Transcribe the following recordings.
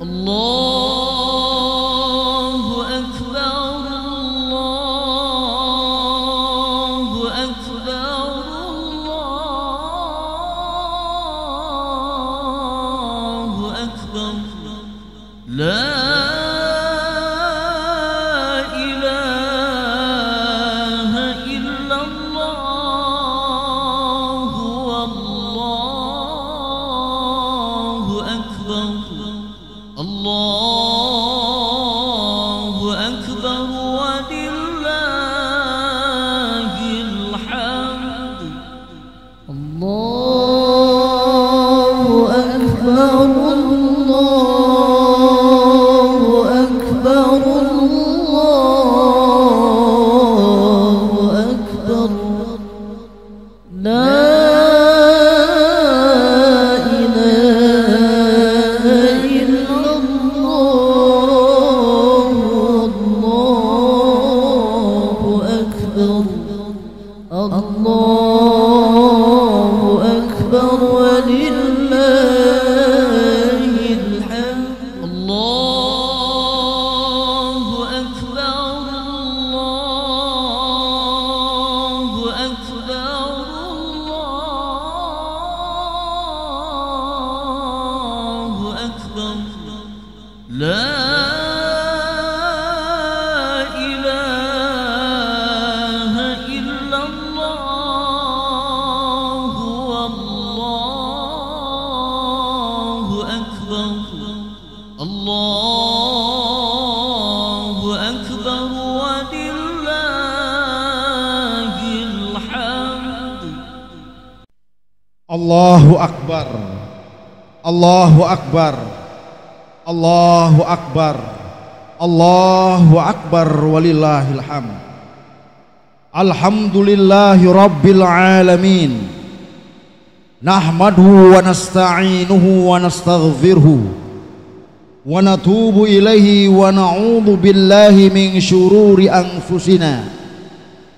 الله أكبر الله أكبر الله أكبر لا إله إلا الله والله أكبر الله أكبر ولله الحمد الله أكبر الله أكبر الله أكبر لا إله إلا الله الله أكبر الله أكبر ولله الحمد الله أكبر الله أكبر الله أكبر لا إله إلا الله والله أكبر الله أكبر ولله الحمد Allahu Akbar, Allahu Akbar, Allahu Akbar, Allahu Akbar walillahil hamd. Alhamdulillahi rabbil alamin. Nahmaduhu wa nasta'inuhu wa nastaghfiruhu wa natubu ilaihi wa na'udzu billahi min syururi anfusina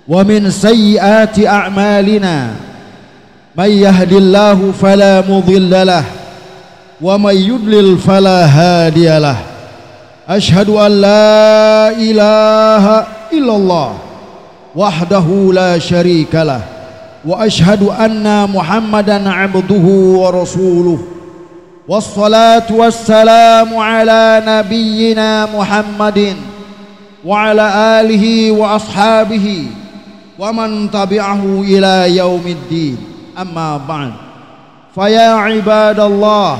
wa min sayyiati a'malina. May yahdillahu fala mudilla lah wa may yudlil fala hadiyalah. Asyhadu an la ilaha illallah wahdahu la syarikalah wa asyhadu anna Muhammadan abduhu wa rasuluh. Wassalatu wassalamu ala nabiyyina Muhammadin wa ala alihi wa ashabihi wa man tabi'ahu ila yaumiddin. Amma ba'd, faya ibadallah,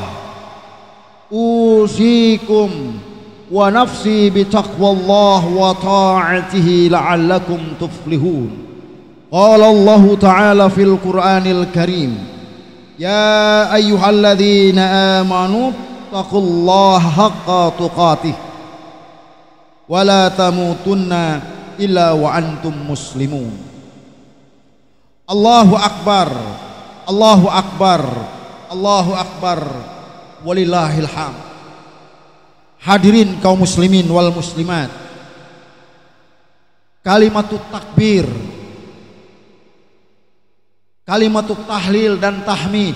usikum wa nafsi bitaqwallah wa ta'atihi la'allakum tuflihun. Qala Allah ta'ala fil Qur'anil Karim, ya ayyuhalladzina amanu taqullaha haqqa tuqatih wa la tamutunna illa wa antum muslimun. Allahu Akbar, Allahu Akbar, Allahu Akbar walillahil hamd. Hadirin kaum muslimin wal muslimat, kalimatut takbir, kalimatut tahlil dan tahmid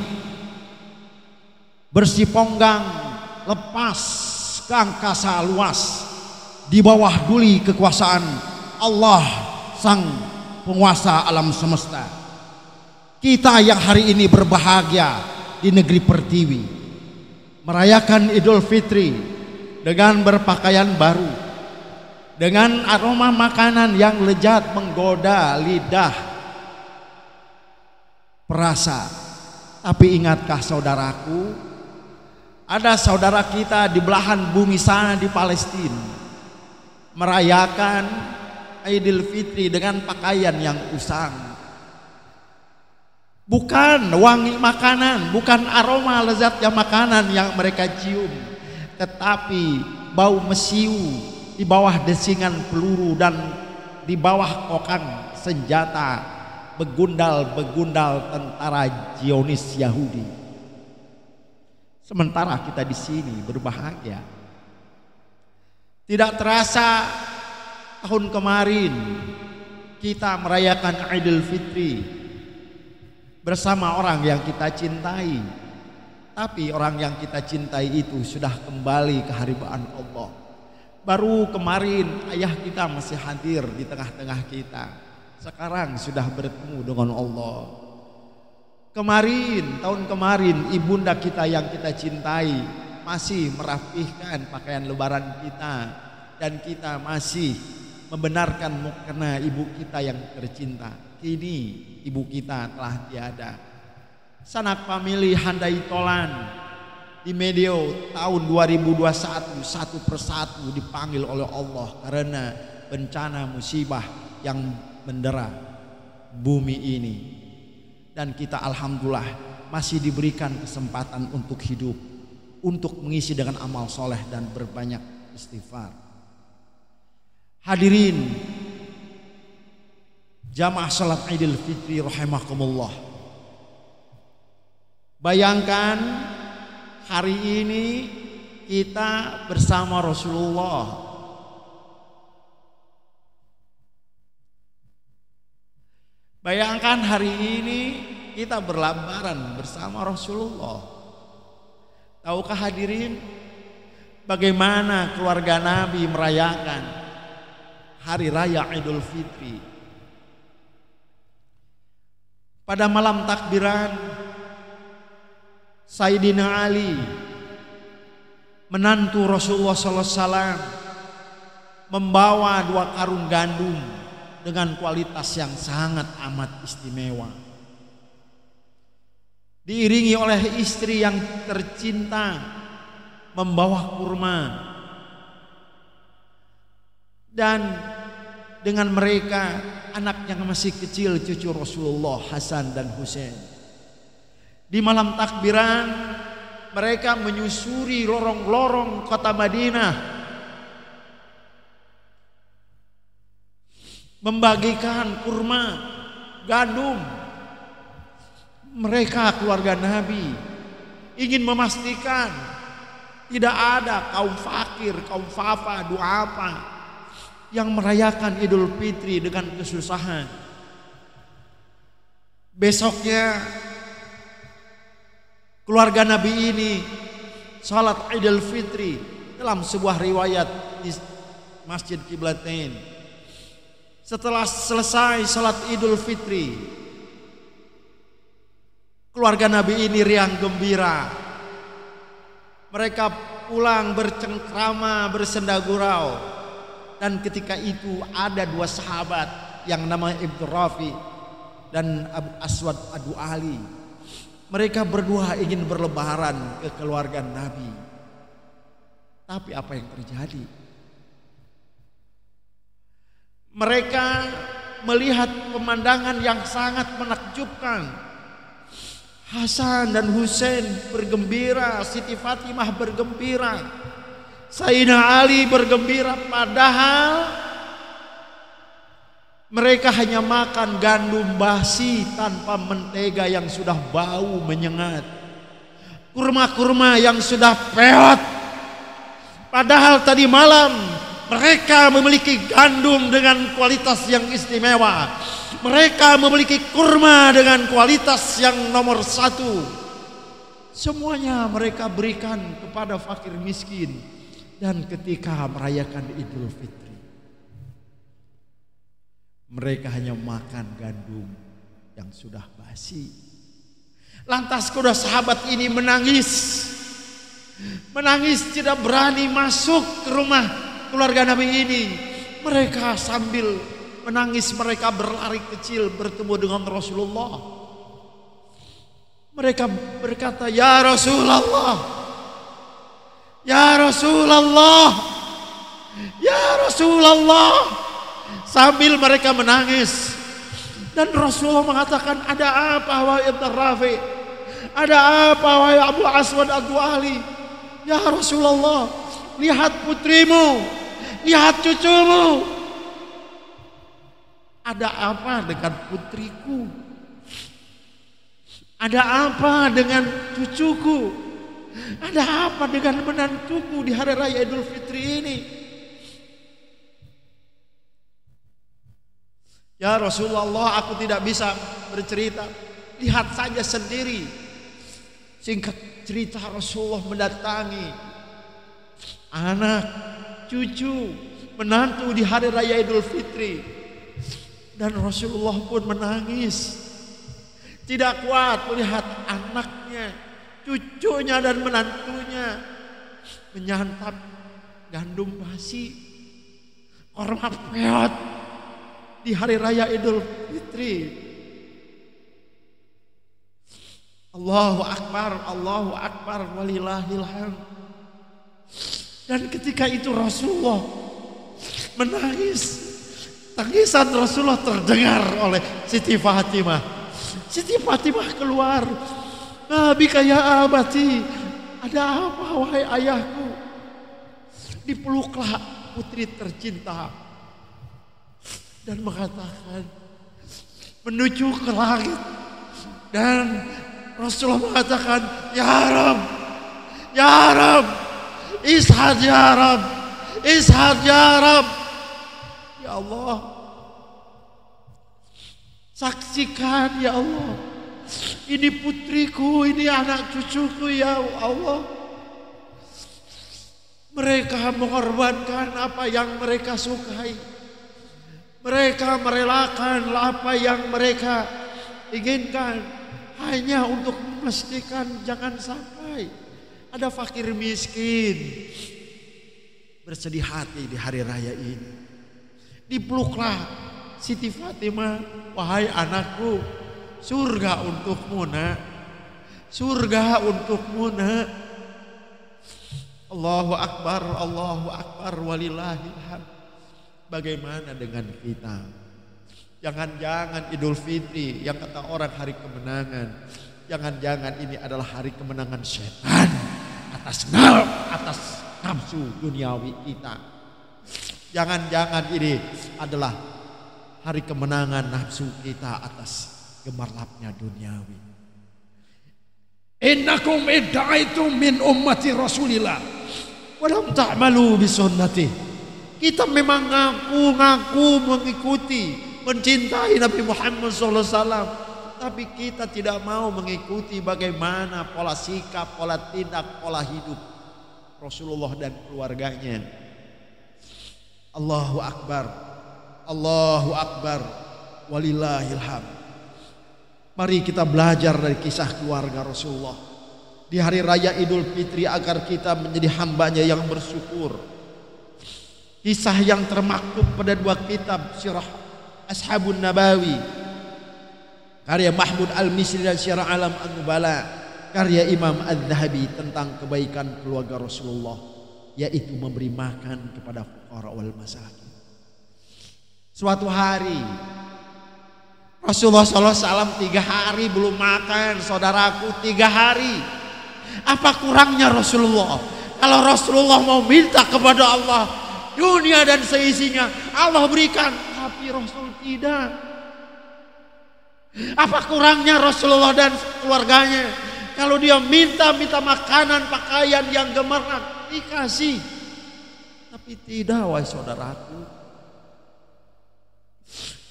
bersiponggang lepas ke angkasa luas di bawah duli kekuasaan Allah sang penguasa alam semesta. Kita yang hari ini berbahagia di negeri Pertiwi merayakan Idul Fitri dengan berpakaian baru, dengan aroma makanan yang lezat menggoda lidah perasa. Tapi ingatkah saudaraku, ada saudara kita di belahan bumi sana di Palestina merayakan Idul Fitri dengan pakaian yang usang. Bukan wangi makanan, bukan aroma lezatnya makanan yang mereka cium, tetapi bau mesiu di bawah desingan peluru dan di bawah kokang senjata begundal-begundal tentara Zionis Yahudi. Sementara kita di sini berbahagia. Tidak terasa tahun kemarin kita merayakan Idul Fitri bersama orang yang kita cintai, Tapi orang yang kita cintai itu sudah kembali ke hambaan Allah. Baru kemarin ayah kita masih hadir di tengah-tengah kita. Sekarang sudah bertemu dengan Allah. Tahun kemarin ibunda kita yang kita cintai masih merapihkan pakaian lebaran kita. Dan kita masih membenarkan mukena ibu kita yang tercinta. Kini ibu kita telah tiada. Sanak famili handai tolan di medio tahun 2021 satu persatu dipanggil oleh Allah karena bencana musibah yang mendera bumi ini. Dan kita alhamdulillah masih diberikan kesempatan untuk hidup, untuk mengisi dengan amal soleh dan berbanyak istighfar. Hadirin jamaah salat Idul Fitri rahimakumullah. Bayangkan hari ini kita bersama Rasulullah. Bayangkan hari ini kita berlebaran bersama Rasulullah. Tahukah hadirin bagaimana keluarga Nabi merayakan hari raya Idul Fitri? Pada malam takbiran, Sayyidina Ali menantu Rasulullah SAW membawa 2 karung gandum dengan kualitas yang sangat amat istimewa. Diiringi oleh istri yang tercinta membawa kurma. Dan dengan mereka anak yang masih kecil cucu Rasulullah Hasan dan Husain. Di malam takbiran mereka menyusuri lorong-lorong kota Madinah, membagikan kurma, gandum. Mereka keluarga Nabi ingin memastikan tidak ada kaum fakir, kaum fafa, duafa yang merayakan Idul Fitri dengan kesusahan. Besoknya keluarga Nabi ini salat Idul Fitri dalam sebuah riwayat di Masjid Qiblatain. Setelah selesai salat Idul Fitri, keluarga Nabi ini riang gembira. Mereka pulang bercengkrama, bersenda gurau. Dan ketika itu ada 2 sahabat yang namanya Ibnu Rafi dan Abu Aswad Adu Ali. Mereka berdua ingin berlebaran ke keluarga Nabi. Tapi apa yang terjadi? Mereka melihat pemandangan yang sangat menakjubkan. Hasan dan Husain bergembira, Siti Fatimah bergembira, Sayyidina Ali bergembira, padahal mereka hanya makan gandum basi tanpa mentega yang sudah bau menyengat, kurma-kurma yang sudah peot. Padahal tadi malam mereka memiliki gandum dengan kualitas yang istimewa. Mereka memiliki kurma dengan kualitas yang nomor 1. Semuanya mereka berikan kepada fakir miskin. Dan ketika merayakan Idul Fitri, mereka hanya makan gandum yang sudah basi. Lantas kedua sahabat ini menangis. Menangis tidak berani masuk ke rumah keluarga Nabi ini. Mereka sambil menangis mereka berlari kecil bertemu dengan Rasulullah. Mereka berkata, "Ya Rasulullah, ya Rasulullah, ya Rasulullah." Sambil mereka menangis. Dan Rasulullah mengatakan, "Ada apa wahai Ibnu Rafi? Ada apa wahai Abu Aswad Adu Ali? Ya Rasulullah, lihat putrimu, lihat cucumu. Ada apa dengan putriku? Ada apa dengan cucuku? Ada apa dengan menantuku di hari raya Idul Fitri ini?" "Ya Rasulullah, aku tidak bisa bercerita. Lihat saja sendiri." Singkat cerita Rasulullah mendatangi anak, cucu, menantu di hari raya Idul Fitri. Dan Rasulullah pun menangis. Tidak kuat melihat anaknya, cucunya dan menantunya menyantap gandum basi, korma peot di hari raya Idul Fitri. Allahu Akbar, walillahil hamd. Dan ketika itu Rasulullah menangis. Tangisan Rasulullah terdengar oleh Siti Fatimah. Siti Fatimah keluar. Nabi kaya abati, ada apa wahai ayahku? Dipeluklah putri tercinta dan mengatakan menuju ke langit. Dan Rasulullah mengatakan, ya Rab, ya Rab, ishad ya Rab, ishad ya Rab. Ya Allah, saksikan ya Allah, ini putriku, ini anak cucuku ya Allah. Mereka mengorbankan apa yang mereka sukai. Mereka merelakan apa yang mereka inginkan hanya untuk memastikan jangan sampai ada fakir miskin bersedih hati di hari raya ini. Dipeluklah Siti Fatimah, wahai anakku, surga untukmu nak, surga untukmu nak. Allahu Akbar, walillahil hamd. Bagaimana dengan kita? Jangan-jangan Idul Fitri yang kata orang hari kemenangan, jangan-jangan ini adalah hari kemenangan setan atas nafsu duniawi kita. Jangan-jangan ini adalah hari kemenangan nafsu kita atas gemerlapnya duniawi. Innakum idda'aitum min ummati Rasulillah walam ta'malu bisunnati. Kita memang ngaku mengikuti, mencintai Nabi Muhammad SAW, tapi kita tidak mau mengikuti bagaimana pola sikap, pola tindak, pola hidup Rasulullah dan keluarganya. Allahu Akbar, walillahil hamd. Mari kita belajar dari kisah keluarga Rasulullah di hari raya Idul Fitri agar kita menjadi hambanya yang bersyukur. Kisah yang termaktub pada dua kitab, Sirah Ashabun Nabawi karya Mahmud Al-Misri dan Sirah Alam An-Nubala karya Imam Az-Zahabi tentang kebaikan keluarga Rasulullah, yaitu memberi makan kepada fuqara wal masakin. Suatu hari Rasulullah SAW 3 hari belum makan, saudaraku, 3 hari. Apa kurangnya Rasulullah? Kalau Rasulullah mau minta kepada Allah dunia dan seisinya, Allah berikan, tapi Rasul tidak. Apa kurangnya Rasulullah dan keluarganya? Kalau dia minta makanan, pakaian yang gemerlap, dikasih. Tapi tidak, wahai saudaraku.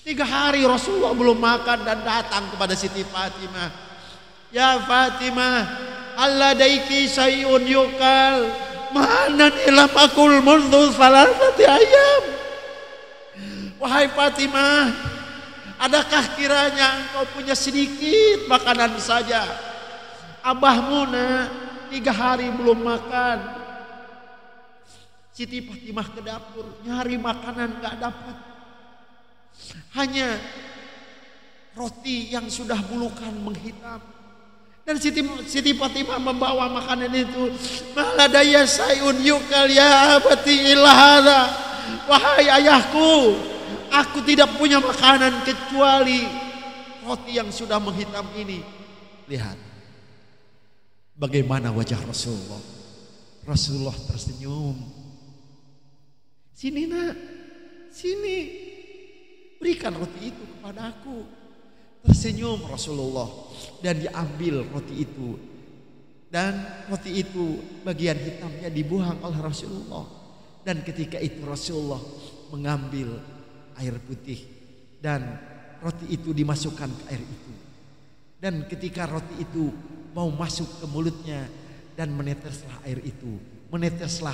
3 hari Rasulullah belum makan dan datang kepada Siti Fatimah. Ya Fatimah, alladaiki sayun yukal, mana nilam akul mundu salasati ayam. Wahai Fatimah, adakah kiranya engkau punya sedikit makanan saja? Abahmu nak 3 hari belum makan. Siti Fatimah ke dapur nyari makanan gak dapat. Hanya roti yang sudah bulukan menghitam. Dan Siti Fatimah membawa makanan itu. Maladaya sayun yukal ya abati ilahada. Wahai ayahku, aku tidak punya makanan kecuali roti yang sudah menghitam ini. Lihat bagaimana wajah Rasulullah. Rasulullah tersenyum. Sini nak, sini, berikan roti itu kepada aku. Tersenyum Rasulullah dan diambil roti itu. Dan roti itu bagian hitamnya dibuang oleh Rasulullah. Dan ketika itu Rasulullah mengambil air putih dan roti itu dimasukkan ke air itu. Dan ketika roti itu mau masuk ke mulutnya, Dan meneteslah air itu, meneteslah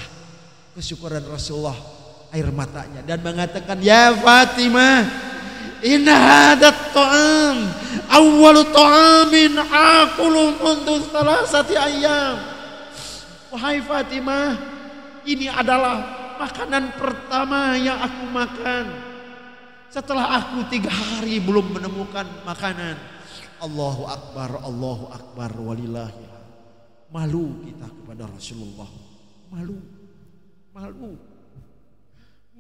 kesyukuran Rasulullah air matanya dan mengatakan, ya Fatimah, inna hadat ta'am awwalu ta'amin aqulu mundu salasati ayyam. Wahai Fatimah, ini adalah makanan pertama yang aku makan setelah aku 3 hari belum menemukan makanan. Allahu Akbar walillahi. Malu kita kepada Rasulullah.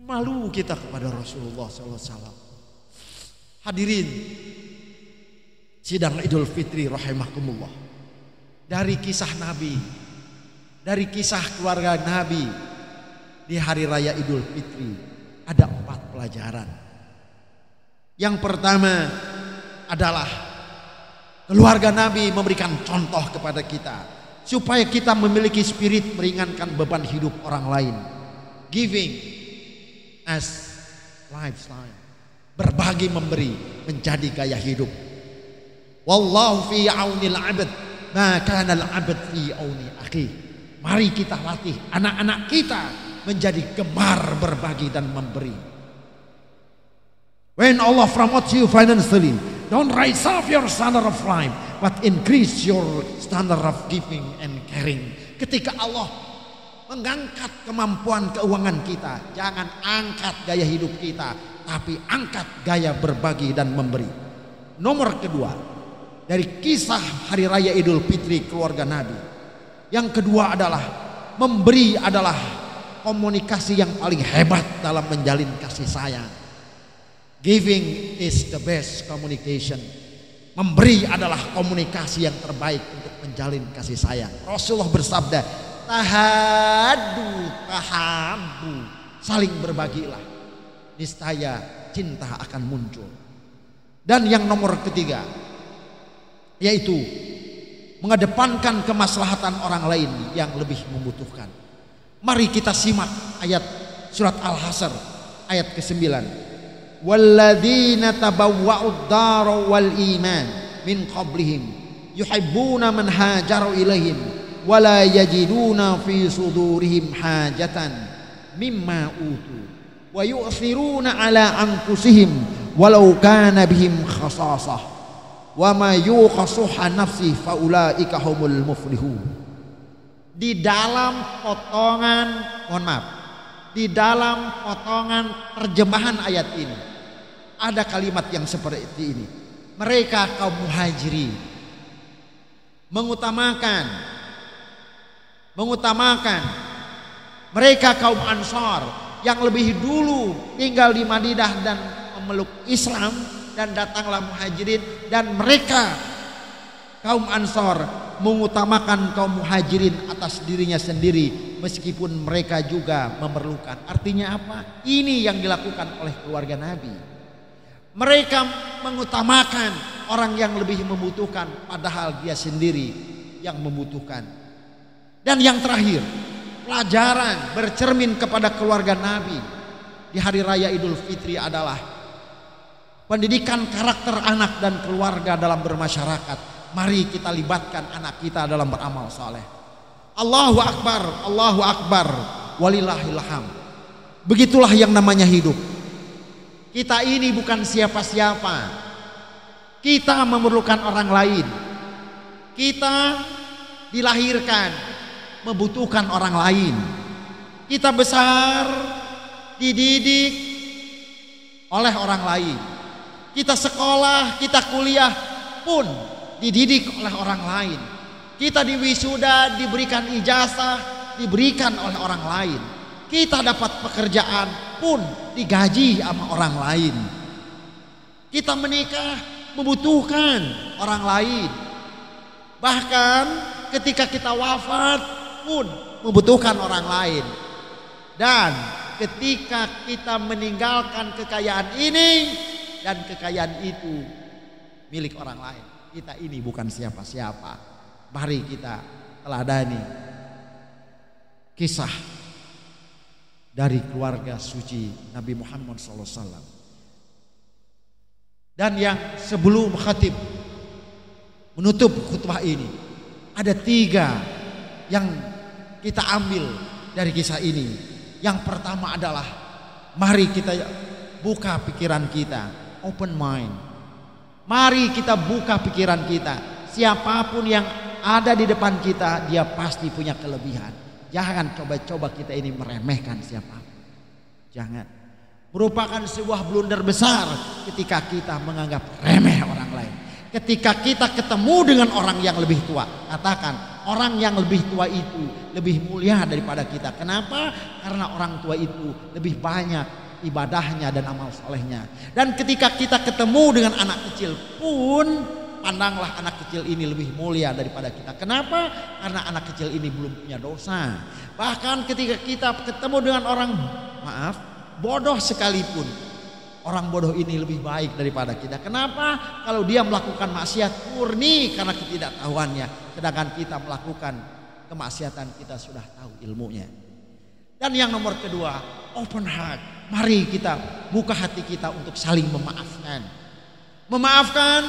Malu kita kepada Rasulullah sallallahu alaihi wasallam. Hadirin sidang Idul Fitri rahimakumullah. Dari kisah Nabi, dari kisah keluarga Nabi di hari raya Idul Fitri ada 4 pelajaran. Yang pertama adalah keluarga Nabi memberikan contoh kepada kita supaya kita memiliki spirit meringankan beban hidup orang lain. Giving as lifestyle. Berbagi memberi menjadi gaya hidup. Wallahu fi aunil 'abd ma kana al-'abd fi auni akhi. Mari kita latih anak-anak kita menjadi gemar berbagi dan memberi. When Allah promotes you financially, don't raise up your standard of life, but increase your standard of giving and caring. Ketika Allah mengangkat kemampuan keuangan kita, jangan angkat gaya hidup kita, tapi angkat gaya berbagi dan memberi. Nomor kedua, dari kisah hari raya Idul Fitri keluarga Nabi, yang kedua adalah memberi adalah komunikasi yang paling hebat dalam menjalin kasih sayang. Giving is the best communication. Memberi adalah komunikasi yang terbaik untuk menjalin kasih sayang. Rasulullah bersabda, tahabu, saling berbagilah, niscaya cinta akan muncul. Dan yang nomor ketiga, yaitu mengedepankan kemaslahatan orang lain yang lebih membutuhkan. Mari kita simak ayat surat Al-Hasr ayat ke-9. Walladzina tabawwa'ud dara wal iman min qablihim yuhibbuna man hajaru ilaihim wala yajiduna fi sudurihim hajatan mimma utu wa yu'thiruna ala anfusihim walau kana bihim khasasah wa ma yuqasuha nafsi faulaika humul muflihun. Di dalam potongan, di dalam potongan terjemahan ayat ini ada kalimat yang seperti ini. Mereka kaum muhajirin mengutamakan mereka kaum ansar yang lebih dulu tinggal di Madinah dan memeluk Islam, dan datanglah muhajirin, dan mereka kaum ansar mengutamakan kaum muhajirin atas dirinya sendiri meskipun mereka juga memerlukan. Artinya apa? Ini yang dilakukan oleh keluarga Nabi. Mereka mengutamakan orang yang lebih membutuhkan padahal dia sendiri yang membutuhkan. Dan yang terakhir, pelajaran bercermin kepada keluarga Nabi di hari raya Idul Fitri adalah pendidikan karakter anak dan keluarga dalam bermasyarakat. Mari kita libatkan anak kita dalam beramal saleh. Allahu Akbar, walillahil hamd. Begitulah yang namanya hidup. Kita ini bukan siapa-siapa. Kita memerlukan orang lain. Kita dilahirkan membutuhkan orang lain. Kita besar dididik oleh orang lain. Kita sekolah, kita kuliah pun dididik oleh orang lain. Kita diwisuda, diberikan ijazah, diberikan oleh orang lain. Kita dapat pekerjaan pun digaji sama orang lain. Kita menikah membutuhkan orang lain. Bahkan ketika kita wafat pun membutuhkan orang lain. Dan ketika kita meninggalkan kekayaan ini dan kekayaan itu milik orang lain, kita ini bukan siapa-siapa. Mari kita teladani kisah dari keluarga suci Nabi Muhammad SAW. Dan yang sebelum khatib menutup khutbah ini, ada 3 yang kita ambil dari kisah ini? Yang pertama adalah mari kita buka pikiran kita, open mind. Mari kita buka pikiran kita. Siapapun yang ada di depan kita, dia pasti punya kelebihan. Jangan coba-coba kita ini meremehkan siapapun. Jangan. Merupakan sebuah blunder besar ketika kita menganggap remeh orang lain. Ketika kita ketemu dengan orang yang lebih tua, katakan orang yang lebih tua itu lebih mulia daripada kita. Kenapa? Karena orang tua itu lebih banyak ibadahnya dan amal solehnya. Dan ketika kita ketemu dengan anak kecil pun, pandanglah anak kecil ini lebih mulia daripada kita. Kenapa? Karena anak kecil ini belum punya dosa. Bahkan ketika kita ketemu dengan orang, bodoh sekalipun, orang bodoh ini lebih baik daripada kita. Kenapa? Kalau dia melakukan maksiat murni karena ketidaktahuannya, sedangkan kita melakukan kemaksiatan kita sudah tahu ilmunya. Dan yang nomor kedua, open heart. Mari kita buka hati kita untuk saling memaafkan. Memaafkan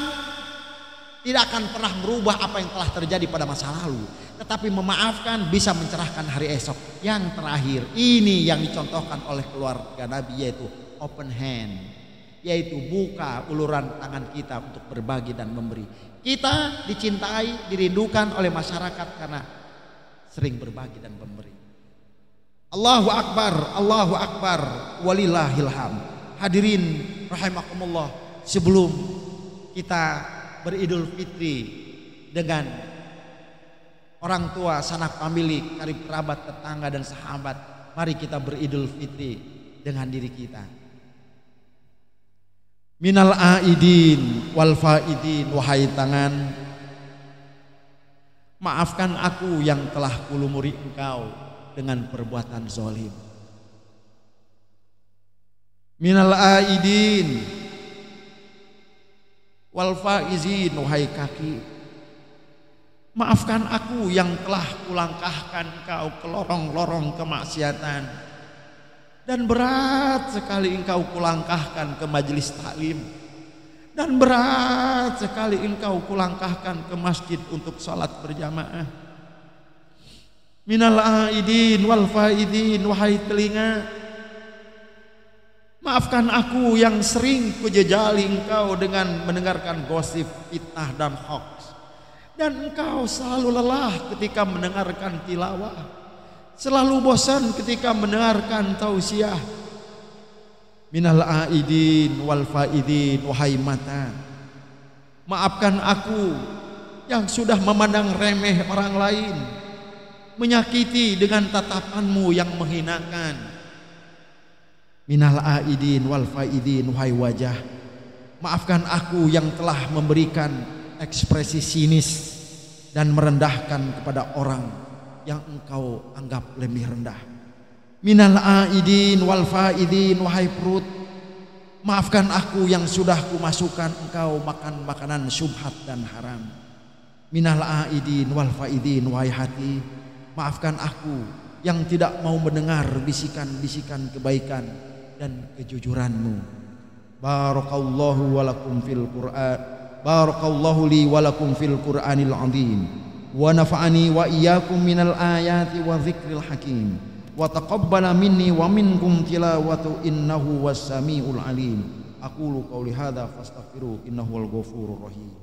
tidak akan pernah merubah apa yang telah terjadi pada masa lalu, tetapi memaafkan bisa mencerahkan hari esok. Yang terakhir, ini yang dicontohkan oleh keluarga Nabi, yaitu open hand, yaitu buka uluran tangan kita untuk berbagi dan memberi. Kita dicintai, dirindukan oleh masyarakat karena sering berbagi dan memberi. Allahu Akbar, walillahil hamd. Hadirin rahimakumullah, sebelum kita beridul fitri dengan orang tua, sanak famili, karib kerabat, tetangga dan sahabat, mari kita beridul fitri dengan diri kita. Minal aidin wal faidin, wahai tangan, maafkan aku yang telah kulumuri engkau dengan perbuatan zalim. Minal aidin wal faizin, wahai kaki, maafkan aku yang telah kulangkahkan engkau ke lorong-lorong kemaksiatan, dan berat sekali engkau kulangkahkan ke majelis taklim, dan berat sekali engkau kulangkahkan ke masjid untuk salat berjamaah. Minal aidin wal faidin, wahai telinga, maafkan aku yang sering kujejali engkau dengan mendengarkan gosip, fitnah dan hoax, dan engkau selalu lelah ketika mendengarkan tilawah, selalu bosan ketika mendengarkan tausiah. Minal aidin wal faidin, wahai mata, maafkan aku yang sudah memandang remeh orang lain, menyakiti dengan tatapanmu yang menghinakan. Minal aidin wal faidin, wahai wajah, maafkan aku yang telah memberikan ekspresi sinis dan merendahkan kepada orang yang engkau anggap lebih rendah. Minal aidin wal faidin, wahai perut, maafkan aku yang sudah kumasukkan engkau makan makanan syubhat dan haram. Minal aidin wal faidin, wahai hati, maafkan aku yang tidak mau mendengar bisikan-bisikan kebaikan dan kejujuranmu. Barakallahu walakum fil Qur'an, barakallahu li walakum fil Qur'anil azim, wa nafa'ani wa iyyakum minal ayati wa dzikril hakim, wa taqabbala minni wa minkum tilawatu innahu was-sami'ul alim. Aqulu qawli hadza fastaghfiru innahu wal ghafurur rahim.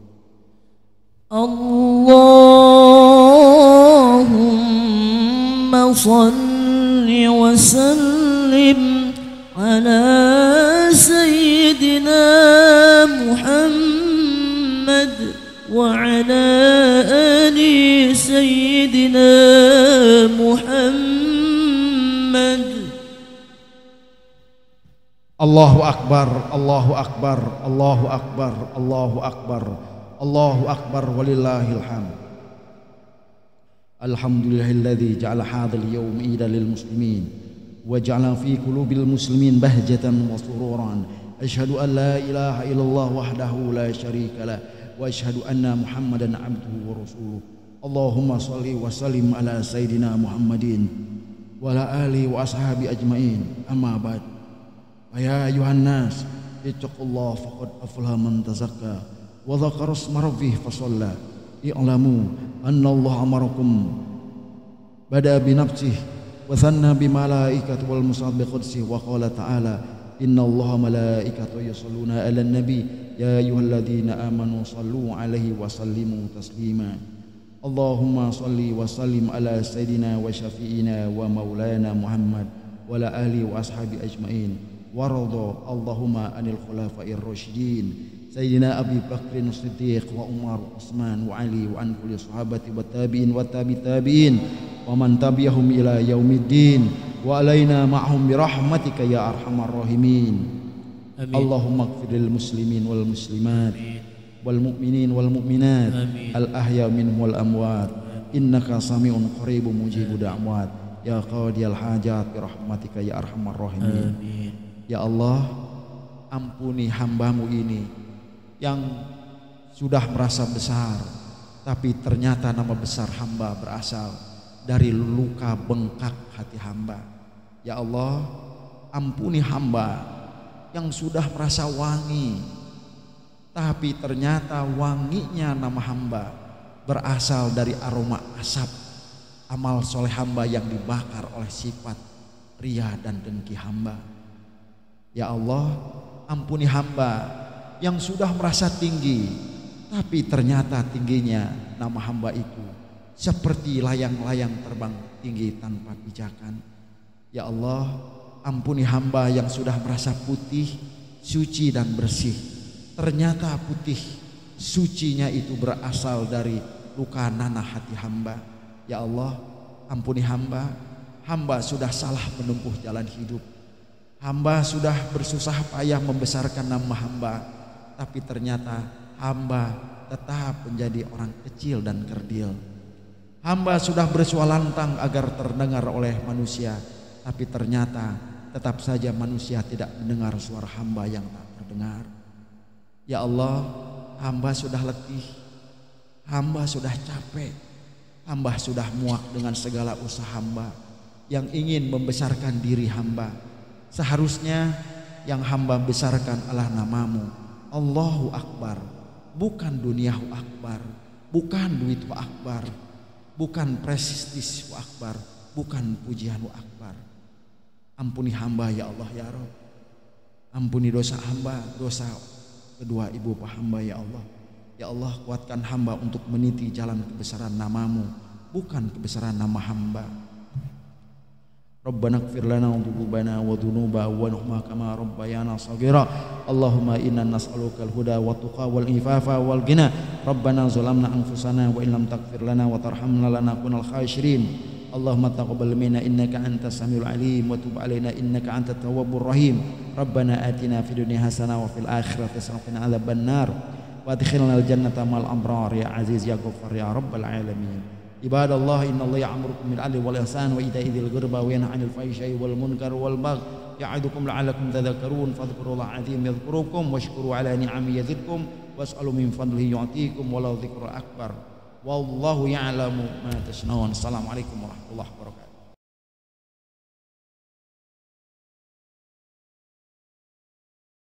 Allahumma salli wa sallim ala sayyidina Muhammad wa ala ali sayyidina Muhammad. Allahu Akbar, Allahu Akbar, Allahu Akbar, Allahu Akbar, Allahu Akbar, walillahil hamd. Alhamdulillahilladzi ja'ala hadzal yawma iidan lil muslimin wa ja'ala fi qulubil muslimin bahjatan wa sururan. Asyhadu an la ilaha illallah wahdahu la syarika lah wa asyhadu anna Muhammadan abduhu wa rasuluh. Allahumma shalli wa sallim ala sayyidina Muhammadin wa ala alihi wa ashabi ajmain. Amma ba'd. Ya ayuhan nas, ittaqullaha faqad aflaha man tazakka wa dzakara isma rabbih fa shalla. I'lamu anna Allah amarakum bada bi nafsihi wa thanna bi malaikati wal musad bi qudsihi wa qala ta'ala innallaha malaikatahu yusholluna 'alan nabi ya ayyuhalladzina amanu shallu 'alaihi wa sallimu taslima. Allahumma shalli wa sallim ala sayyidina wa syafi'ina wa maulana Muhammad wa ala alihi wa ashabi ajmain. Warada Allahumma anil khulafa'ir rasyidin Sayyidina Abi Bakrin Siddiq wa Umar Utsman wa Ali wa an kulli sahabati wa tabi'in wa tabi'in wa man tabi'ahum ila yaumiddin wa alaina ma'hum bi rahmatika ya arhamar rahimin. Amin. Allahumma ighfir lil muslimin wal muslimat wal mu'minin wal mu'minat al ahya minhum wal amwat innaka sami'un qaribun mujibud da'wat ya qadiyal hajat bi rahmatika ya arhamar rahimin. Amin. Ya Allah, ampuni hambamu ini yang sudah merasa besar, tapi ternyata nama besar hamba berasal dari luka bengkak hati hamba. Ya Allah, ampuni hamba yang sudah merasa wangi, tapi ternyata wanginya nama hamba berasal dari aroma asap amal soleh hamba yang dibakar oleh sifat ria dan dengki hamba. Ya Allah, ampuni hamba yang sudah merasa tinggi, tapi ternyata tingginya nama hamba itu seperti layang-layang terbang tinggi tanpa pijakan. Ya Allah, ampuni hamba yang sudah merasa putih, suci dan bersih. Ternyata putih sucinya itu berasal dari luka nanah hati hamba. Ya Allah, ampuni hamba. Hamba sudah salah menempuh jalan hidup. Hamba sudah bersusah payah membesarkan nama hamba, tapi ternyata hamba tetap menjadi orang kecil dan kerdil. Hamba sudah bersualantang agar terdengar oleh manusia, tapi ternyata tetap saja manusia tidak mendengar suara hamba yang tak terdengar. Ya Allah, hamba sudah letih, hamba sudah capek, hamba sudah muak dengan segala usaha hamba yang ingin membesarkan diri hamba. Seharusnya yang hamba besarkan adalah namamu, Allahu Akbar, bukan duniahu akbar, bukan duitku akbar, bukan prestisku akbar, bukan pujianmu akbar. Ampuni hamba ya Allah ya Rabb. Ampuni dosa hamba, dosa kedua ibu bapak hamba ya Allah. Ya Allah, kuatkan hamba untuk meniti jalan kebesaran namamu, bukan kebesaran nama hamba. Rabbana ighfir lana dhunubana wa dhunuba wa nuhma kama rabbayana shaghira. Allahumma inna nas'aluka al-huda wa tuqa wal ifafa wal ghina. Rabbana zalamna anfusana wa in lam taghfir lana wa tarhamna lanakunal khasirin. Allahumma taqabbal minna innaka antas samiul alim wa tub alaina innaka antat tawwabur rahim. Rabbana atina fid dunya hasanah wa fil akhirati hasanah wa qina adzabannar. Wa adkhilna al-jannata ma'al abrar ya aziz ya ghaffar ya rabbal alamin. Ibadallah, innallaha ya'murukum bil 'adli wal ihsan wa ita'i dzil qurba wa yanha 'anil fahsya'i wal munkar wal baghi ya'idukum la'allakum tadhakkarun. Fadhkurullaha 'azim yadhkurukum washkuru 'ala ni'amihi yazidkum was'alu min fadlihi yu'tikum wa la dzikru akbar. Wallahu ya'lamu ma tasna'un. Assalamualaikum warahmatullahi wabarakatuh.